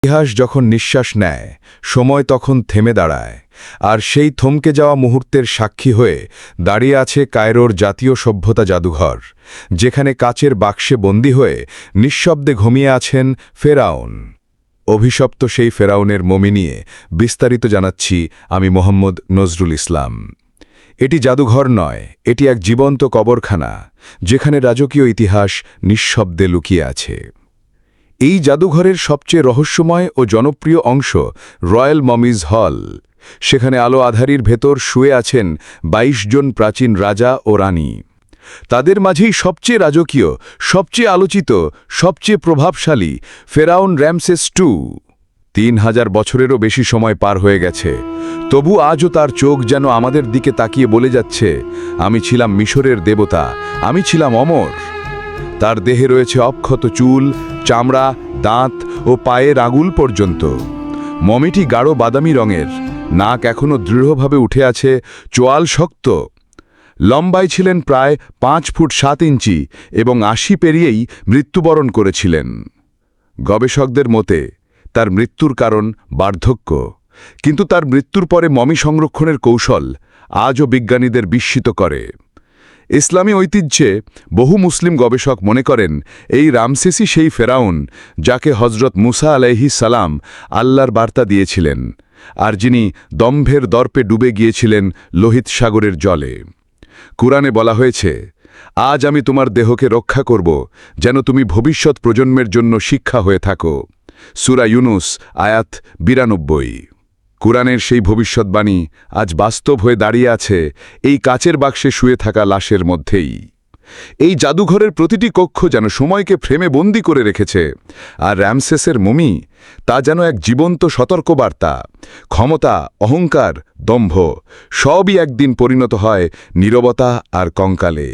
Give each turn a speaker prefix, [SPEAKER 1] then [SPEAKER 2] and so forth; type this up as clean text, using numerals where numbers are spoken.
[SPEAKER 1] ইতিহাস যখন নিঃশ্বাস নেয়, সময় তখন থেমে দাঁড়ায়, আর সেই থমকে যাওয়া মুহূর্তের সাক্ষী হয়ে দাঁড়িয়ে আছে কায়রোর জাতীয় সভ্যতা জাদুঘর, যেখানে কাচের বাক্সে বন্দী হয়ে নিঃশব্দে ঘুমিয়ে আছেন ফেরাউন। অভিশপ্ত সেই ফেরাউনের মমি নিয়ে বিস্তারিত জানাচ্ছি আমি মোহাম্মদ নজরুল ইসলাম। এটি জাদুঘর নয়, এটি এক জীবন্ত কবরখানা, যেখানে রাজকীয় ইতিহাস নিঃশব্দে লুকিয়ে আছে। এই জাদুঘরের সবচেয়ে রহস্যময় ও জনপ্রিয় অংশ রয়্যাল মমিজ হল। সেখানে আলো আধারির ভেতর শুয়ে আছেন ২২ জন প্রাচীন রাজা ও রানী। তাদের মাঝেই সবচেয়ে রাজকীয়, সবচেয়ে আলোচিত, সবচেয়ে প্রভাবশালী ফেরাউন র‍্যামসেস II। ৩,০০০ বছরেরও বেশি সময় পার হয়ে গেছে, তবু আজও তার চোখ যেন আমাদের দিকে তাকিয়ে বলে যাচ্ছে, আমি ছিলাম মিশরের দেবতা, আমি ছিলাম অমর। তার দেহে রয়েছে অক্ষত চুল, চামড়া, দাঁত ও পায়ের আঙুল পর্যন্ত। মমিটি গাঢ় বাদামি রঙের, নাক এখনও দৃঢ়ভাবে উঠে আছে, চোয়াল শক্ত। লম্বায় ছিলেন প্রায় ৫ ফুট ৭ ইঞ্চি এবং ৮০ পেরিয়েই মৃত্যুবরণ করেছিলেন। গবেষকদের মতে তার মৃত্যুর কারণ বার্ধক্য, কিন্তু তার মৃত্যুর পরে মমি সংরক্ষণের কৌশল আজও বিজ্ঞানীদের বিস্মিত করে। ইসলামী ঐতিহ্যে বহু মুসলিম গবেষক মনে করেন এই রামসেসই সেই ফেরাউন যাকে হজরত মুসা আলাইহিস সালাম আল্লাহর বার্তা দিয়েছিলেন, আর যিনি দম্ভের দর্পে ডুবে গিয়েছিলেন লোহিত সাগরের জলে। কুরআনে বলা হয়েছে, আজ আমি তোমার দেহকে রক্ষা করব, যেন তুমি ভবিষ্যৎ প্রজন্মের জন্য শিক্ষা হয়ে থাকো। সূরা ইউনুস আয়াত ৯২। কুরআনের সেই ভবিষ্যৎবাণী আজ বাস্তব হয়ে দাঁড়িয়ে আছে এই কাচের বাক্সে শুয়ে থাকা লাশের মধ্যেই। এই জাদুঘরের প্রতিটি কক্ষ যেন সময়কে ফ্রেমে বন্দি করে রেখেছে, আর র‍্যামসেসের মমি তা যেন এক জীবন্ত সতর্কবার্তা। ক্ষমতা, অহংকার, দম্ভ সবই একদিন পরিণত হয় নীরবতা আর কঙ্কালে।